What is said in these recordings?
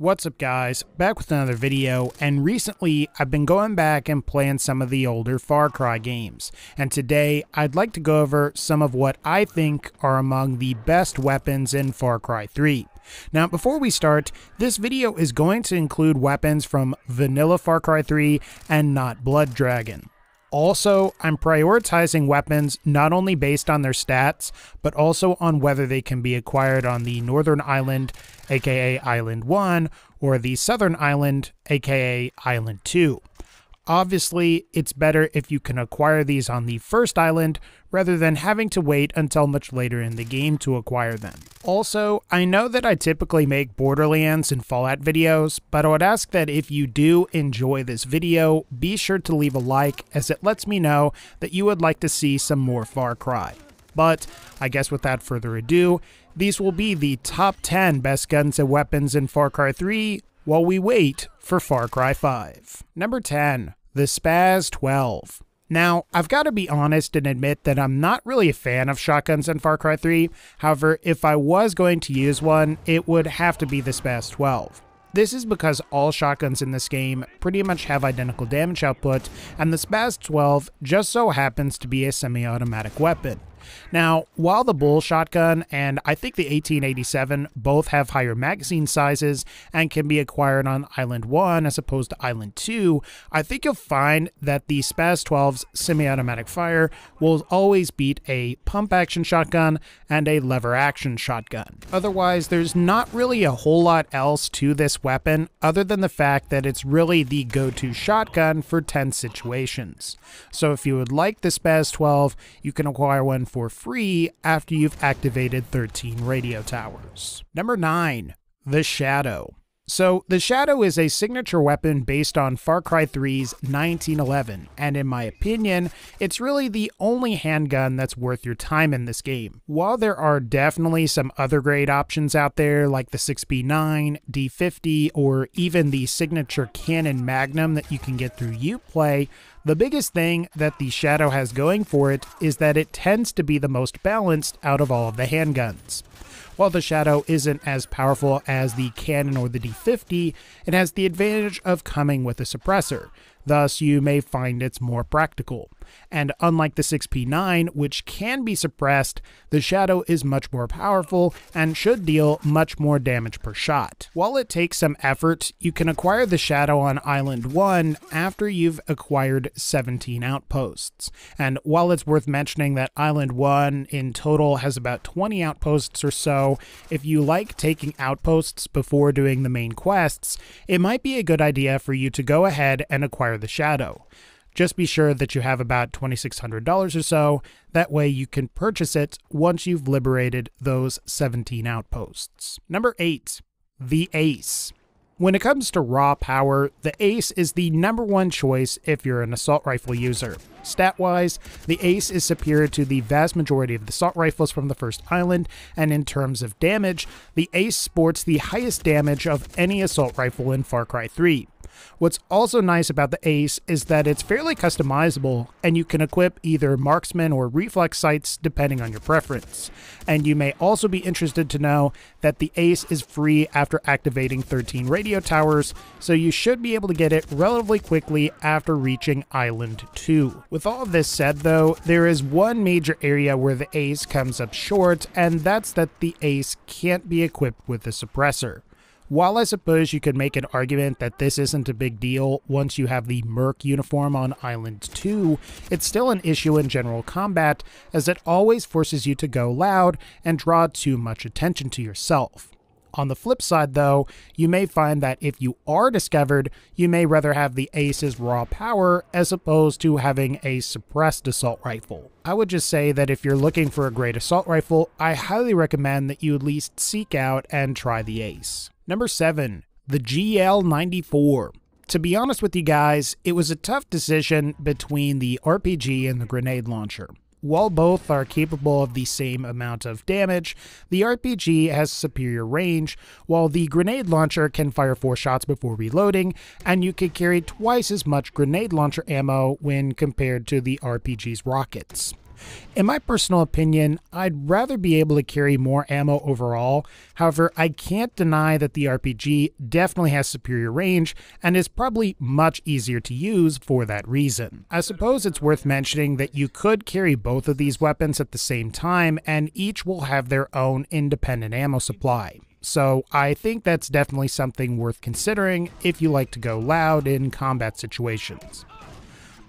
What's up guys, back with another video, and recently I've been going back and playing some of the older Far Cry games, and today I'd like to go over some of what I think are among the best weapons in Far Cry 3. Now before we start, this video is going to include weapons from vanilla Far Cry 3 and not Blood Dragon. Also, I'm prioritizing weapons not only based on their stats, but also on whether they can be acquired on the Northern Island, aka Island 1, or the Southern Island, aka Island 2. Obviously, it's better if you can acquire these on the first island, rather than having to wait until much later in the game to acquire them. Also, I know that I typically make Borderlands and Fallout videos, but I would ask that if you do enjoy this video, be sure to leave a like, as it lets me know that you would like to see some more Far Cry. But I guess without further ado, these will be the top 10 best guns and weapons in Far Cry 3 while we wait for Far Cry 5. Number 10, the Spaz 12. Now, I've got to be honest and admit that I'm not really a fan of shotguns in Far Cry 3. However, if I was going to use one, it would have to be the Spaz 12. This is because all shotguns in this game pretty much have identical damage output, and the Spaz 12 just so happens to be a semi-automatic weapon. Now, while the Bull shotgun and I think the 1887 both have higher magazine sizes and can be acquired on Island 1 as opposed to Island 2, I think you'll find that the Spaz 12's semi-automatic fire will always beat a pump-action shotgun and a lever-action shotgun. Otherwise, there's not really a whole lot else to this weapon other than the fact that it's really the go-to shotgun for tense situations. So if you would like the Spaz 12, you can acquire one for free after you've activated 13 radio towers. Number 9, the Shadow. So the Shadow is a signature weapon based on Far Cry 3's 1911, and in my opinion, it's really the only handgun that's worth your time in this game. While there are definitely some other great options out there like the 6B9, D50, or even the signature Cannon Magnum that you can get through Uplay, the biggest thing that the Shadow has going for it is that it tends to be the most balanced out of all of the handguns. While the Shadow isn't as powerful as the Cannon or the D50, it has the advantage of coming with a suppressor, thus you may find it's more practical. And unlike the 6P9, which can be suppressed, the Shadow is much more powerful and should deal much more damage per shot. While it takes some effort, you can acquire the Shadow on Island 1 after you've acquired 17 outposts. And while it's worth mentioning that Island 1 in total has about 20 outposts or so, if you like taking outposts before doing the main quests, it might be a good idea for you to go ahead and acquire the Shadow. Just be sure that you have about $2,600 or so, that way you can purchase it once you've liberated those 17 outposts. Number 8, the Ace. When it comes to raw power, the Ace is the #1 choice if you're an assault rifle user. Stat-wise, the Ace is superior to the vast majority of the assault rifles from the first island, and in terms of damage, the Ace sports the highest damage of any assault rifle in Far Cry 3. What's also nice about the Ace is that it's fairly customizable, and you can equip either marksman or reflex sights depending on your preference. And you may also be interested to know that the Ace is free after activating 13 radio towers, so you should be able to get it relatively quickly after reaching Island 2. With all of this said though, there is one major area where the Ace comes up short, and that's that the Ace can't be equipped with a suppressor. While I suppose you could make an argument that this isn't a big deal once you have the Merc uniform on Island 2, it's still an issue in general combat, as it always forces you to go loud and draw too much attention to yourself. On the flip side though, you may find that if you are discovered, you may rather have the Ace's raw power as opposed to having a suppressed assault rifle. I would just say that if you're looking for a great assault rifle, I highly recommend that you at least seek out and try the Ace. Number 7, the GL94. To be honest with you guys, it was a tough decision between the RPG and the grenade launcher. While both are capable of the same amount of damage, the RPG has superior range, while the grenade launcher can fire 4 shots before reloading, and you can carry twice as much grenade launcher ammo when compared to the RPG's rockets. In my personal opinion, I'd rather be able to carry more ammo overall. However, I can't deny that the RPG definitely has superior range and is probably much easier to use for that reason. I suppose it's worth mentioning that you could carry both of these weapons at the same time, and each will have their own independent ammo supply. So I think that's definitely something worth considering if you like to go loud in combat situations.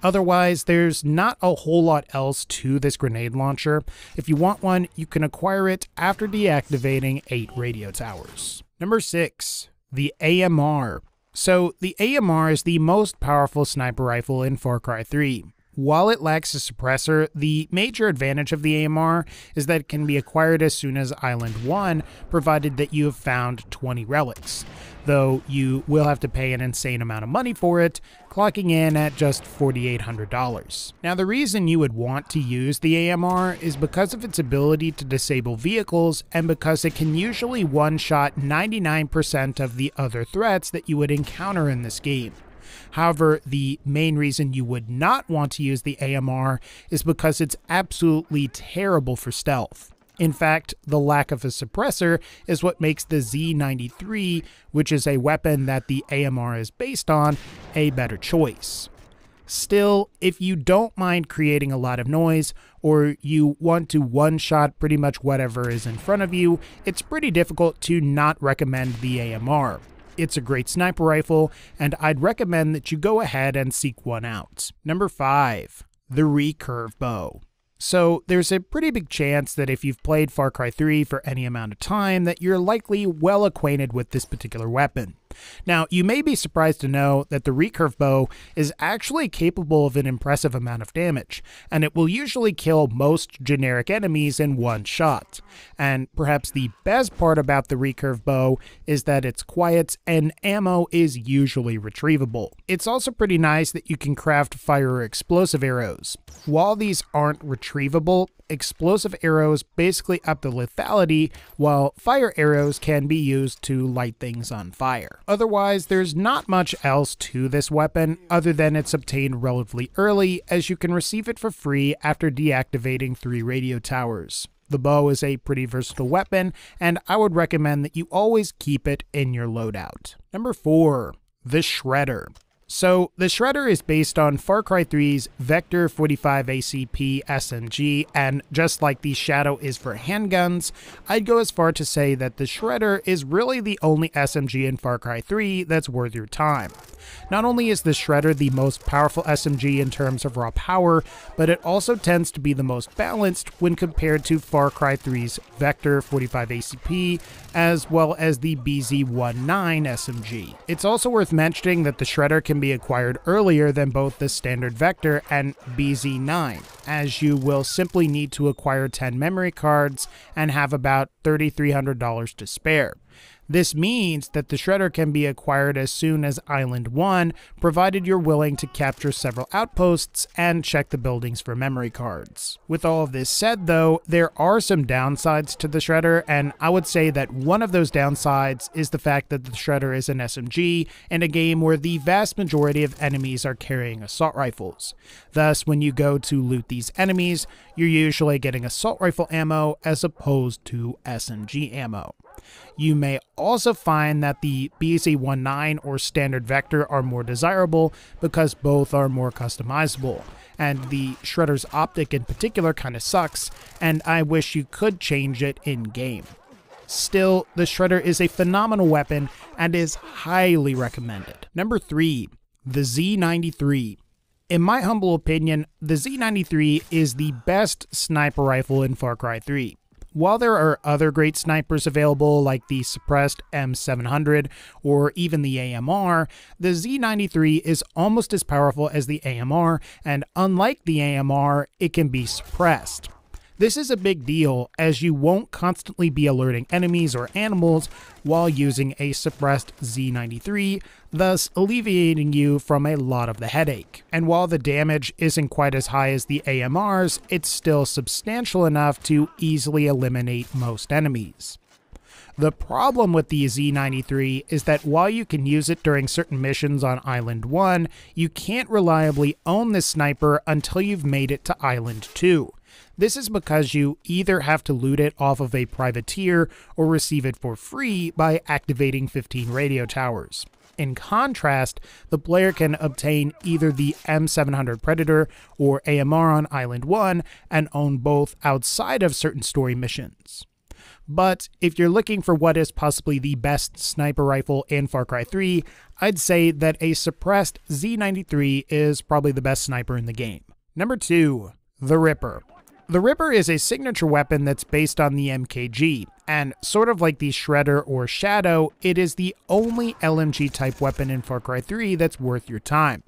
Otherwise, there's not a whole lot else to this grenade launcher. If you want one, you can acquire it after deactivating 8 radio towers. Number 6. The AMR. So the AMR is the most powerful sniper rifle in Far Cry 3. While it lacks a suppressor, the major advantage of the AMR is that it can be acquired as soon as Island 1, provided that you have found 20 relics, though you will have to pay an insane amount of money for it, clocking in at just $4,800. Now, the reason you would want to use the AMR is because of its ability to disable vehicles and because it can usually one-shot 99% of the other threats that you would encounter in this game. However, the main reason you would not want to use the AMR is because it's absolutely terrible for stealth. In fact, the lack of a suppressor is what makes the Z93, which is a weapon that the AMR is based on, a better choice. Still, if you don't mind creating a lot of noise, or you want to one-shot pretty much whatever is in front of you, it's pretty difficult to not recommend the AMR. It's a great sniper rifle, and I'd recommend that you go ahead and seek one out. Number 5. The recurve bow. So there's a pretty big chance that if you've played Far Cry 3 for any amount of time, that you're likely well acquainted with this particular weapon. Now, you may be surprised to know that the recurve bow is actually capable of an impressive amount of damage, and it will usually kill most generic enemies in one shot. And perhaps the best part about the recurve bow is that it's quiet and ammo is usually retrievable. It's also pretty nice that you can craft fire or explosive arrows. While these aren't retrievable, explosive arrows basically up the lethality, while fire arrows can be used to light things on fire. Otherwise, there's not much else to this weapon other than it's obtained relatively early, as you can receive it for free after deactivating 3 radio towers. The bow is a pretty versatile weapon, and I would recommend that you always keep it in your loadout. Number 4. The Shredder. So, the Shredder is based on Far Cry 3's Vector 45 ACP SMG, and just like the Shadow is for handguns, I'd go as far to say that the Shredder is really the only SMG in Far Cry 3 that's worth your time. Not only is the Shredder the most powerful SMG in terms of raw power, but it also tends to be the most balanced when compared to Far Cry 3's Vector 45 ACP, as well as the BZ-19 SMG. It's also worth mentioning that the Shredder can be acquired earlier than both the standard Vector and BZ-9, as you will simply need to acquire 10 memory cards and have about $3,300 to spare. This means that the Shredder can be acquired as soon as Island 1, provided you're willing to capture several outposts and check the buildings for memory cards. With all of this said though, there are some downsides to the Shredder, and I would say that one of those downsides is the fact that the Shredder is an SMG in a game where the vast majority of enemies are carrying assault rifles. Thus, when you go to loot these enemies, you're usually getting assault rifle ammo as opposed to SMG ammo. You may also find that the BZ-19 or standard Vector are more desirable because both are more customizable, and the Shredder's optic in particular kind of sucks, and I wish you could change it in-game. Still, the Shredder is a phenomenal weapon and is highly recommended. Number 3. The Z93. In my humble opinion, the Z93 is the best sniper rifle in Far Cry 3. While there are other great snipers available like the suppressed M700 or even the AMR, the Z93 is almost as powerful as the AMR, and unlike the AMR, it can be suppressed. This is a big deal, as you won't constantly be alerting enemies or animals while using a suppressed Z93, thus alleviating you from a lot of the headache. And while the damage isn't quite as high as the AMR's, it's still substantial enough to easily eliminate most enemies. The problem with the Z93 is that while you can use it during certain missions on Island 1, you can't reliably own this sniper until you've made it to Island 2. This is because you either have to loot it off of a privateer or receive it for free by activating 15 radio towers. In contrast, the player can obtain either the M700 Predator or AMR on Island 1 and own both outside of certain story missions. But if you're looking for what is possibly the best sniper rifle in Far Cry 3, I'd say that a suppressed Z93 is probably the best sniper in the game. Number 2. The Ripper. The Ripper is a signature weapon that's based on the MKG, and sort of like the Shredder or Shadow, it is the only LMG type weapon in Far Cry 3 that's worth your time.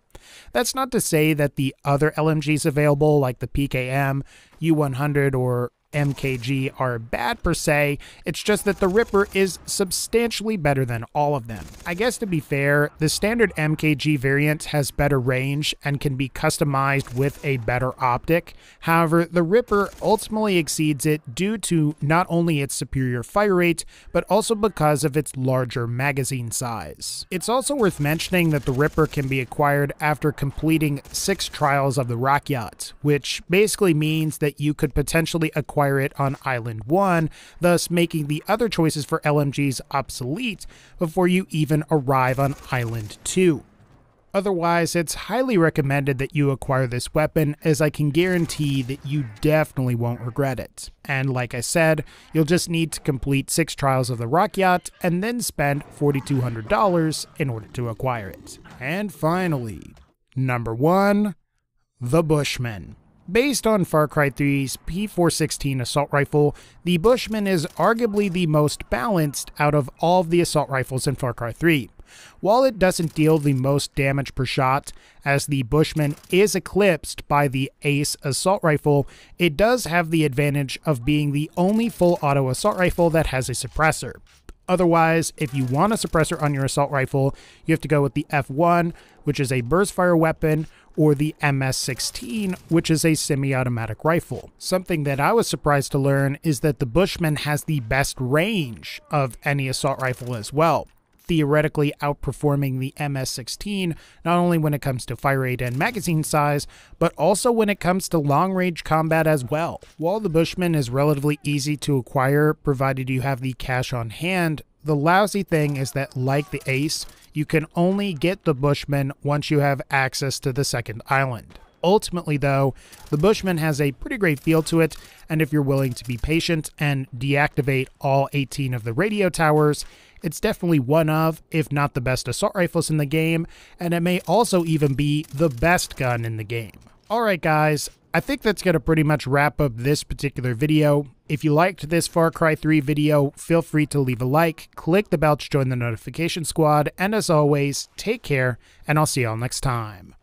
That's not to say that the other LMGs available like the PKM, U100, or MKG are bad per se, it's just that the Ripper is substantially better than all of them. I guess to be fair, the standard MKG variant has better range and can be customized with a better optic. However, the Ripper ultimately exceeds it due to not only its superior fire rate, but also because of its larger magazine size. It's also worth mentioning that the Ripper can be acquired after completing 6 trials of the Rock Yacht, which basically means that you could potentially acquire it on Island 1, thus making the other choices for LMGs obsolete before you even arrive on Island 2. Otherwise, it's highly recommended that you acquire this weapon, as I can guarantee that you definitely won't regret it. And like I said, you'll just need to complete 6 trials of the Rock Yacht and then spend $4,200 in order to acquire it. And finally, number 1, the Bushman. Based on Far Cry 3's P416 assault rifle, the Bushman is arguably the most balanced out of all of the assault rifles in Far Cry 3. While it doesn't deal the most damage per shot, as the Bushman is eclipsed by the Ace assault rifle, it does have the advantage of being the only full auto assault rifle that has a suppressor. Otherwise, if you want a suppressor on your assault rifle, you have to go with the F1, which is a burst fire weapon, or the MS-16, which is a semi-automatic rifle. Something that I was surprised to learn is that the Bushman has the best range of any assault rifle as well, theoretically outperforming the MS-16 not only when it comes to fire rate and magazine size, but also when it comes to long-range combat as well. While the Bushman is relatively easy to acquire provided you have the cash on hand, the lousy thing is that, like the Ace, you can only get the Bushman once you have access to the second island. Ultimately though, the Bushman has a pretty great feel to it, and if you're willing to be patient and deactivate all 18 of the radio towers, it's definitely one of, if not the best assault rifles in the game, and it may also even be the best gun in the game. Alright guys, I think that's going to pretty much wrap up this particular video. If you liked this Far Cry 3 video, feel free to leave a like, click the bell to join the notification squad, and as always, take care, and I'll see y'all next time.